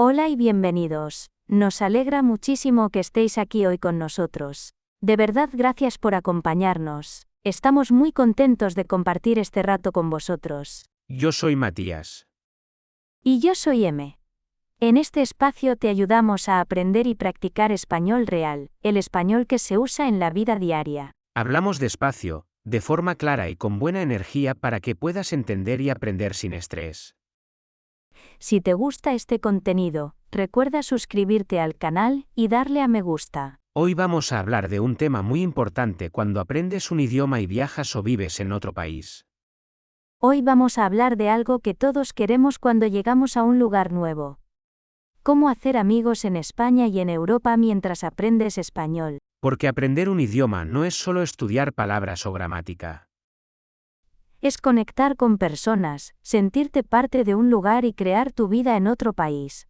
Hola y bienvenidos. Nos alegra muchísimo que estéis aquí hoy con nosotros. De verdad, gracias por acompañarnos. Estamos muy contentos de compartir este rato con vosotros. Yo soy Matías. Y yo soy M. En este espacio te ayudamos a aprender y practicar español real, el español que se usa en la vida diaria. Hablamos despacio, de forma clara y con buena energía para que puedas entender y aprender sin estrés. Si te gusta este contenido, recuerda suscribirte al canal y darle a me gusta. Hoy vamos a hablar de un tema muy importante cuando aprendes un idioma y viajas o vives en otro país. Hoy vamos a hablar de algo que todos queremos cuando llegamos a un lugar nuevo. ¿Cómo hacer amigos en España y en Europa mientras aprendes español? Porque aprender un idioma no es solo estudiar palabras o gramática. Es conectar con personas, sentirte parte de un lugar y crear tu vida en otro país.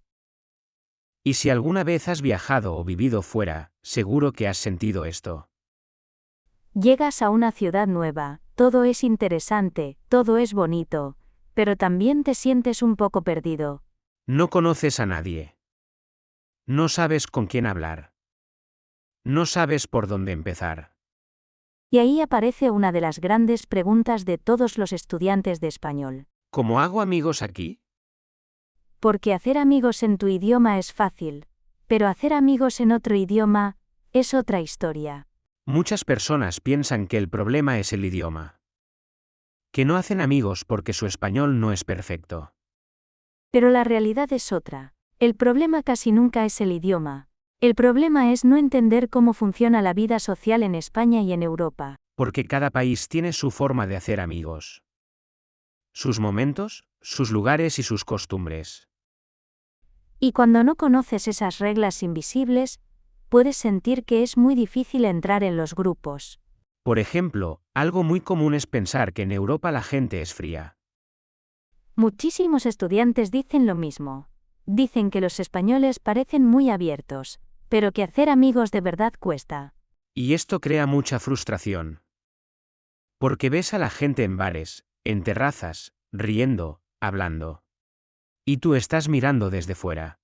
Y si alguna vez has viajado o vivido fuera, seguro que has sentido esto. Llegas a una ciudad nueva, todo es interesante, todo es bonito, pero también te sientes un poco perdido. No conoces a nadie. No sabes con quién hablar. No sabes por dónde empezar. Y ahí aparece una de las grandes preguntas de todos los estudiantes de español. ¿Cómo hago amigos aquí? Porque hacer amigos en tu idioma es fácil, pero hacer amigos en otro idioma es otra historia. Muchas personas piensan que el problema es el idioma. Que no hacen amigos porque su español no es perfecto. Pero la realidad es otra. El problema casi nunca es el idioma. El problema es no entender cómo funciona la vida social en España y en Europa. Porque cada país tiene su forma de hacer amigos. Sus momentos, sus lugares y sus costumbres. Y cuando no conoces esas reglas invisibles, puedes sentir que es muy difícil entrar en los grupos. Por ejemplo, algo muy común es pensar que en Europa la gente es fría. Muchísimos estudiantes dicen lo mismo. Dicen que los españoles parecen muy abiertos, pero que hacer amigos de verdad cuesta. Y esto crea mucha frustración. Porque ves a la gente en bares, en terrazas, riendo, hablando. Y tú estás mirando desde fuera.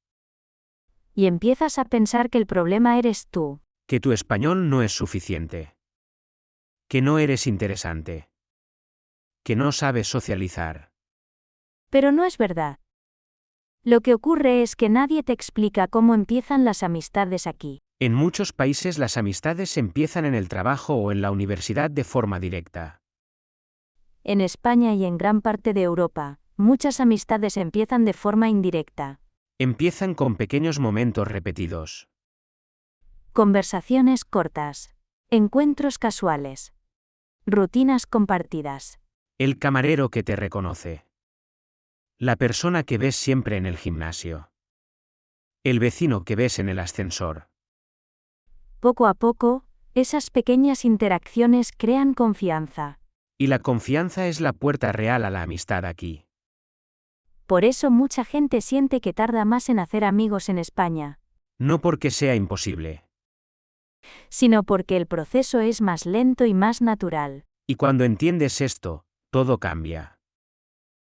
Y empiezas a pensar que el problema eres tú. Que tu español no es suficiente. Que no eres interesante. Que no sabes socializar. Pero no es verdad. Lo que ocurre es que nadie te explica cómo empiezan las amistades aquí. En muchos países las amistades empiezan en el trabajo o en la universidad de forma directa. En España y en gran parte de Europa, muchas amistades empiezan de forma indirecta. Empiezan con pequeños momentos repetidos. Conversaciones cortas. Encuentros casuales. Rutinas compartidas. El camarero que te reconoce. La persona que ves siempre en el gimnasio. El vecino que ves en el ascensor. Poco a poco, esas pequeñas interacciones crean confianza. Y la confianza es la puerta real a la amistad aquí. Por eso mucha gente siente que tarda más en hacer amigos en España, No porque sea imposible. sino porque el proceso es más lento y más natural. Y cuando entiendes esto, todo cambia.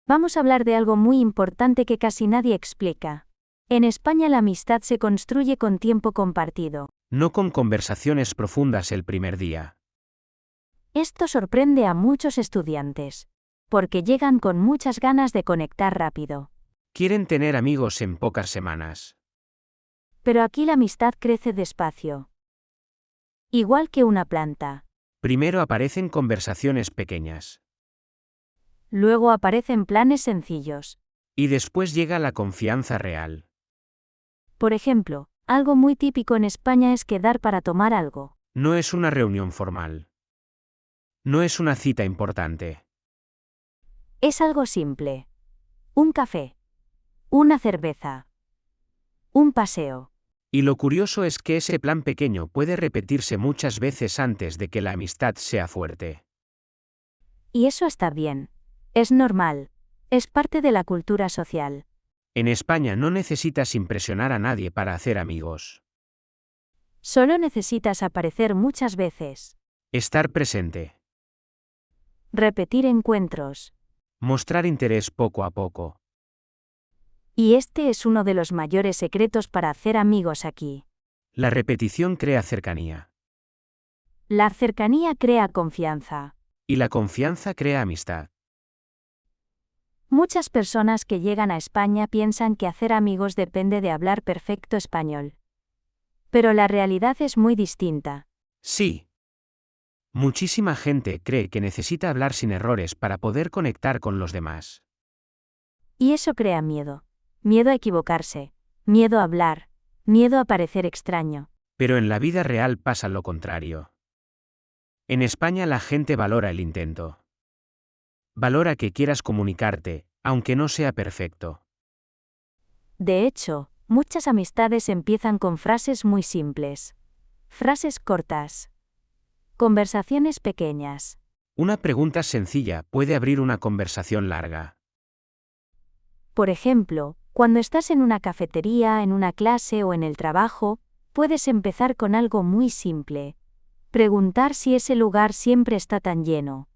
Vamos a hablar de algo muy importante que casi nadie explica. En España la amistad se construye con tiempo compartido. No con conversaciones profundas el primer día. Esto sorprende a muchos estudiantes, porque llegan con muchas ganas de conectar rápido. Quieren tener amigos en pocas semanas. Pero aquí la amistad crece despacio. Igual que una planta. Primero aparecen conversaciones pequeñas. Luego aparecen planes sencillos. Y después llega la confianza real. Por ejemplo, algo muy típico en España es quedar para tomar algo. No es una reunión formal. No es una cita importante. Es algo simple. Un café. Una cerveza. Un paseo. Y lo curioso es que ese plan pequeño puede repetirse muchas veces antes de que la amistad sea fuerte. Y eso está bien. Es normal. Es parte de la cultura social. En España no necesitas impresionar a nadie para hacer amigos. Solo necesitas aparecer muchas veces. Estar presente. Repetir encuentros. Mostrar interés poco a poco. Y este es uno de los mayores secretos para hacer amigos aquí. La repetición crea cercanía. La cercanía crea confianza. Y la confianza crea amistad. Muchas personas que llegan a España piensan que hacer amigos depende de hablar perfecto español. Pero la realidad es muy distinta. Sí. Muchísima gente cree que necesita hablar sin errores para poder conectar con los demás. Y eso crea miedo. Miedo a equivocarse. Miedo a hablar. Miedo a parecer extraño. Pero en la vida real pasa lo contrario. En España la gente valora el intento. Valora que quieras comunicarte, aunque no sea perfecto. De hecho, muchas amistades empiezan con frases muy simples. Frases cortas. Conversaciones pequeñas. Una pregunta sencilla puede abrir una conversación larga. Por ejemplo, cuando estás en una cafetería, en una clase o en el trabajo, puedes empezar con algo muy simple. Preguntar si ese lugar siempre está tan lleno.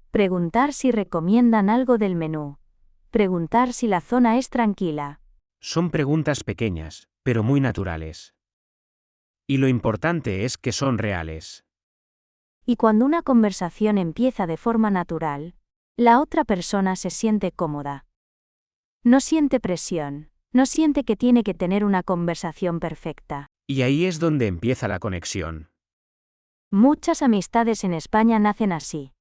Preguntar si recomiendan algo del menú. Preguntar si la zona es tranquila. Son preguntas pequeñas, pero muy naturales. Y lo importante es que son reales. Y cuando una conversación empieza de forma natural, la otra persona se siente cómoda. No siente presión, no siente que tiene que tener una conversación perfecta. Y ahí es donde empieza la conexión. Muchas amistades en España nacen así.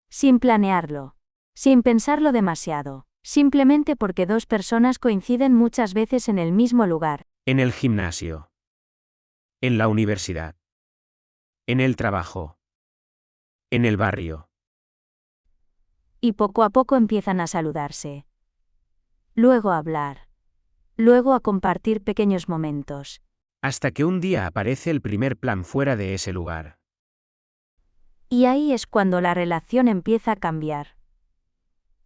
Sin planearlo. Sin pensarlo demasiado. Simplemente porque dos personas coinciden muchas veces en el mismo lugar. En el gimnasio. En la universidad. En el trabajo. En el barrio. Y poco a poco empiezan a saludarse. Luego a hablar. Luego a compartir pequeños momentos. Hasta que un día aparece el primer plan fuera de ese lugar. Y ahí es cuando la relación empieza a cambiar.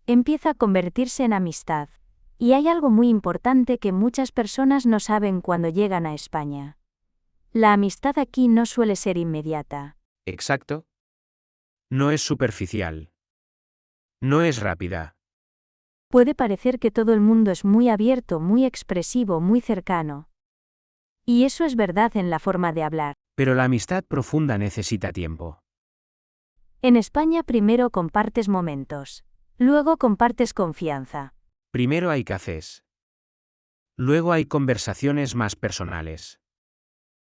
Empieza a convertirse en amistad. Y hay algo muy importante que muchas personas no saben cuando llegan a España. La amistad aquí no suele ser inmediata. Exacto. No es superficial. No es rápida. Puede parecer que todo el mundo es muy abierto, muy expresivo, muy cercano. Y eso es verdad en la forma de hablar. Pero la amistad profunda necesita tiempo. En España primero compartes momentos. Luego compartes confianza. Primero hay cafés. Luego hay conversaciones más personales.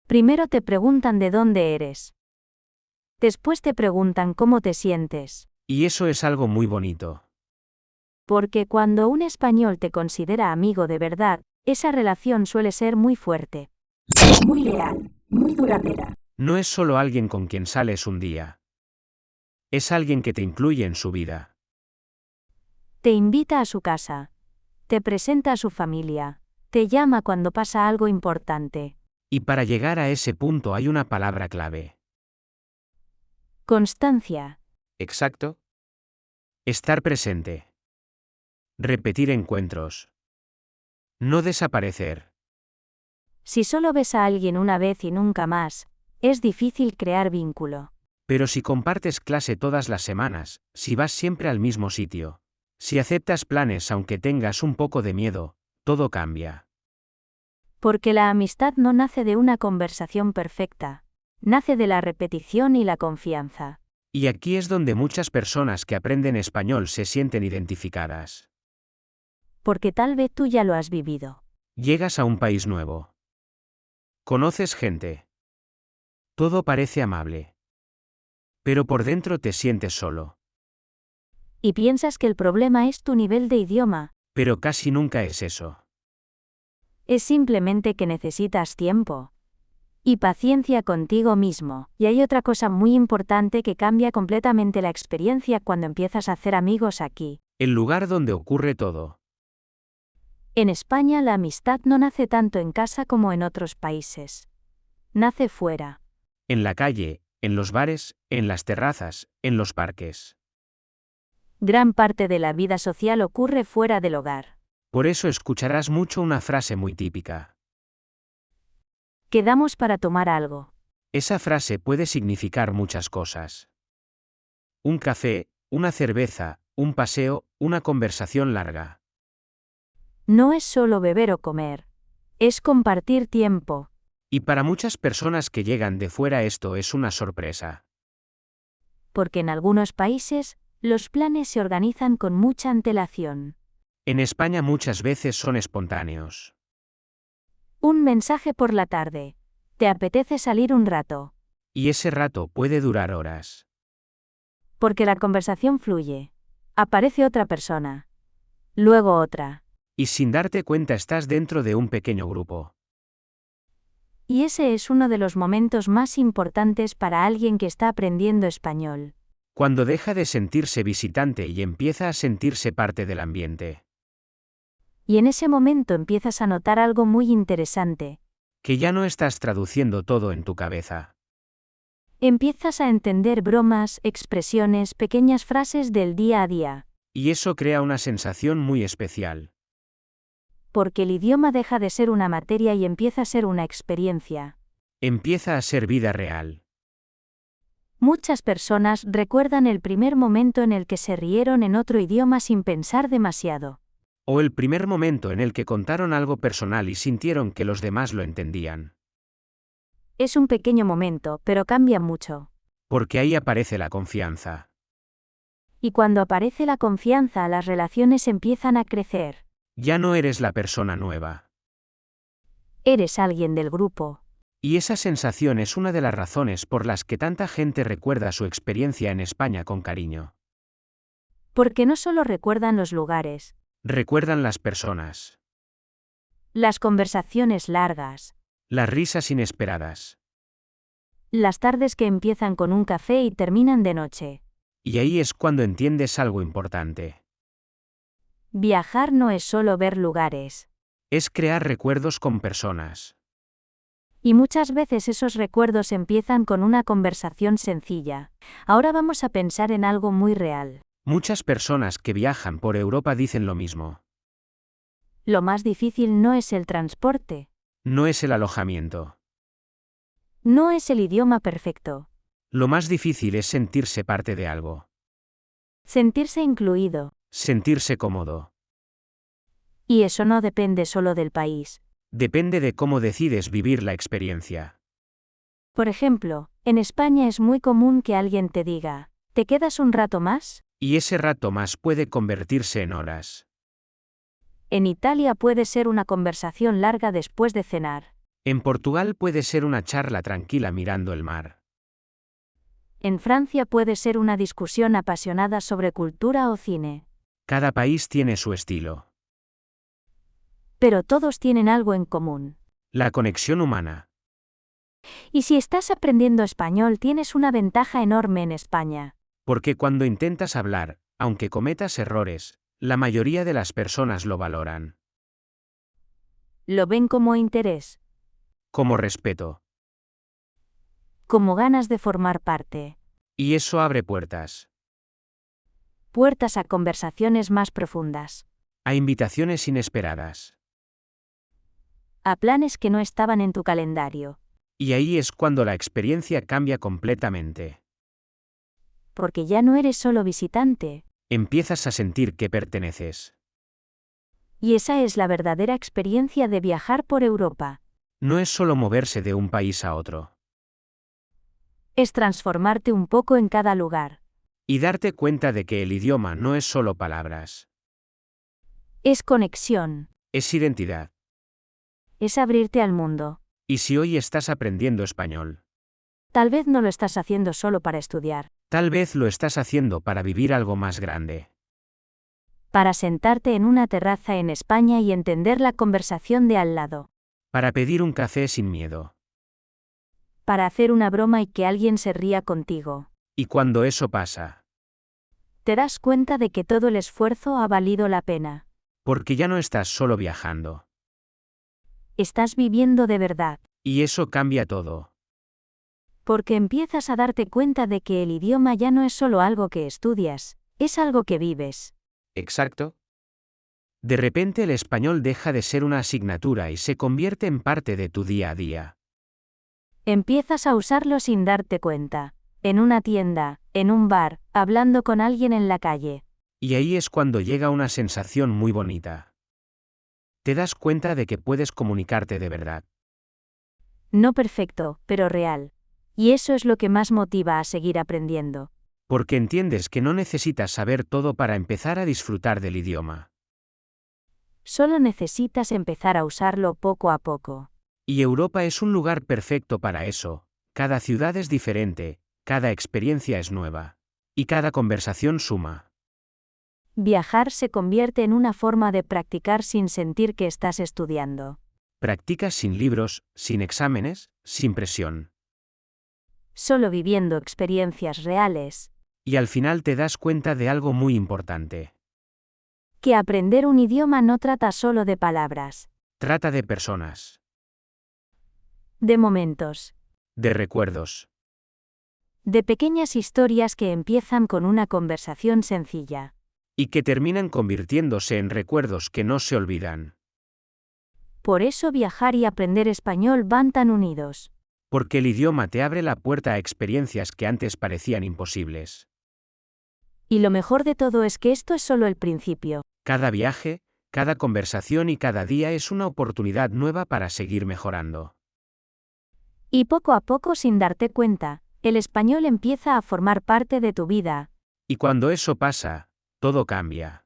Primero te preguntan de dónde eres. Después te preguntan cómo te sientes. Y eso es algo muy bonito. Porque cuando un español te considera amigo de verdad, esa relación suele ser muy fuerte. Muy leal, muy duradera. No es solo alguien con quien sales un día. Es alguien que te incluye en su vida. Te invita a su casa. Te presenta a su familia. Te llama cuando pasa algo importante. Y para llegar a ese punto hay una palabra clave. Constancia. Exacto. Estar presente. Repetir encuentros. No desaparecer. Si solo ves a alguien una vez y nunca más, es difícil crear vínculo. Pero si compartes clase todas las semanas, si vas siempre al mismo sitio, si aceptas planes aunque tengas un poco de miedo, todo cambia. Porque la amistad no nace de una conversación perfecta, nace de la repetición y la confianza. Y aquí es donde muchas personas que aprenden español se sienten identificadas. Porque tal vez tú ya lo has vivido. Llegas a un país nuevo. Conoces gente. Todo parece amable. Pero por dentro te sientes solo. Y piensas que el problema es tu nivel de idioma. Pero casi nunca es eso. Es simplemente que necesitas tiempo. Y paciencia contigo mismo. Y hay otra cosa muy importante que cambia completamente la experiencia cuando empiezas a hacer amigos aquí. El lugar donde ocurre todo. En España la amistad no nace tanto en casa como en otros países. Nace fuera. En la calle, en los bares, en las terrazas, en los parques. Gran parte de la vida social ocurre fuera del hogar. Por eso escucharás mucho una frase muy típica. Quedamos para tomar algo. Esa frase puede significar muchas cosas. Un café, una cerveza, un paseo, una conversación larga. No es solo beber o comer. Es compartir tiempo. Y para muchas personas que llegan de fuera esto es una sorpresa. Porque en algunos países, los planes se organizan con mucha antelación. En España muchas veces son espontáneos. Un mensaje por la tarde. ¿Te apetece salir un rato? Y ese rato puede durar horas. Porque la conversación fluye. Aparece otra persona. Luego otra. Y sin darte cuenta estás dentro de un pequeño grupo. Y ese es uno de los momentos más importantes para alguien que está aprendiendo español. Cuando deja de sentirse visitante y empieza a sentirse parte del ambiente. Y en ese momento empiezas a notar algo muy interesante. Que ya no estás traduciendo todo en tu cabeza. Empiezas a entender bromas, expresiones, pequeñas frases del día a día. Y eso crea una sensación muy especial. Porque el idioma deja de ser una materia y empieza a ser una experiencia. Empieza a ser vida real. Muchas personas recuerdan el primer momento en el que se rieron en otro idioma sin pensar demasiado. O el primer momento en el que contaron algo personal y sintieron que los demás lo entendían. Es un pequeño momento, pero cambia mucho. Porque ahí aparece la confianza. Y cuando aparece la confianza, las relaciones empiezan a crecer. Ya no eres la persona nueva. Eres alguien del grupo. Y esa sensación es una de las razones por las que tanta gente recuerda su experiencia en España con cariño. Porque no solo recuerdan los lugares. Recuerdan las personas. Las conversaciones largas. Las risas inesperadas. Las tardes que empiezan con un café y terminan de noche. Y ahí es cuando entiendes algo importante. Viajar no es solo ver lugares. Es crear recuerdos con personas. Y muchas veces esos recuerdos empiezan con una conversación sencilla. Ahora vamos a pensar en algo muy real. Muchas personas que viajan por Europa dicen lo mismo. Lo más difícil no es el transporte. No es el alojamiento. No es el idioma perfecto. Lo más difícil es sentirse parte de algo. Sentirse incluido. Sentirse cómodo. Y eso no depende solo del país. Depende de cómo decides vivir la experiencia. Por ejemplo, en España es muy común que alguien te diga, ¿te quedas un rato más? Y ese rato más puede convertirse en horas. En Italia puede ser una conversación larga después de cenar. En Portugal puede ser una charla tranquila mirando el mar. En Francia puede ser una discusión apasionada sobre cultura o cine. Cada país tiene su estilo. Pero todos tienen algo en común. La conexión humana. Y si estás aprendiendo español tienes una ventaja enorme en España. Porque cuando intentas hablar, aunque cometas errores, la mayoría de las personas lo valoran. Lo ven como interés. Como respeto. Como ganas de formar parte. Y eso abre puertas. Puertas a conversaciones más profundas. A invitaciones inesperadas. A planes que no estaban en tu calendario. Y ahí es cuando la experiencia cambia completamente. Porque ya no eres solo visitante. Empiezas a sentir que perteneces. Y esa es la verdadera experiencia de viajar por Europa. No es solo moverse de un país a otro. Es transformarte un poco en cada lugar. Y darte cuenta de que el idioma no es solo palabras. Es conexión. Es identidad. Es abrirte al mundo. Y si hoy estás aprendiendo español, Tal vez no lo estás haciendo solo para estudiar. tal vez lo estás haciendo para vivir algo más grande. Para sentarte en una terraza en España y entender la conversación de al lado. Para pedir un café sin miedo. Para hacer una broma y que alguien se ría contigo. Y cuando eso pasa, Te das cuenta de que todo el esfuerzo ha valido la pena. porque ya no estás solo viajando. Estás viviendo de verdad. Y eso cambia todo. Porque empiezas a darte cuenta de que el idioma ya no es solo algo que estudias, es algo que vives. ¿Exacto? De repente el español deja de ser una asignatura y se convierte en parte de tu día a día. Empiezas a usarlo sin darte cuenta. En una tienda, en un bar, hablando con alguien en la calle. Y ahí es cuando llega una sensación muy bonita. Te das cuenta de que puedes comunicarte de verdad. No perfecto, pero real. Y eso es lo que más motiva a seguir aprendiendo. Porque entiendes que no necesitas saber todo para empezar a disfrutar del idioma. Solo necesitas empezar a usarlo poco a poco. Y Europa es un lugar perfecto para eso. Cada ciudad es diferente, cada experiencia es nueva. Y cada conversación suma. Viajar se convierte en una forma de practicar sin sentir que estás estudiando. Practicas sin libros, sin exámenes, sin presión. Solo viviendo experiencias reales. Y al final te das cuenta de algo muy importante. Que aprender un idioma no trata solo de palabras. Trata de personas. De momentos. De recuerdos. De pequeñas historias que empiezan con una conversación sencilla. Y que terminan convirtiéndose en recuerdos que no se olvidan. Por eso viajar y aprender español van tan unidos. Porque el idioma te abre la puerta a experiencias que antes parecían imposibles. Y lo mejor de todo es que esto es solo el principio. Cada viaje, cada conversación y cada día es una oportunidad nueva para seguir mejorando. Y poco a poco, sin darte cuenta, el español empieza a formar parte de tu vida. Y cuando eso pasa, todo cambia.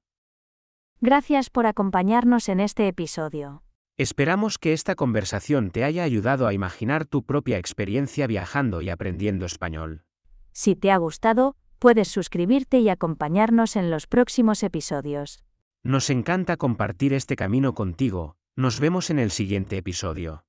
Gracias por acompañarnos en este episodio. Esperamos que esta conversación te haya ayudado a imaginar tu propia experiencia viajando y aprendiendo español. Si te ha gustado, puedes suscribirte y acompañarnos en los próximos episodios. Nos encanta compartir este camino contigo. Nos vemos en el siguiente episodio.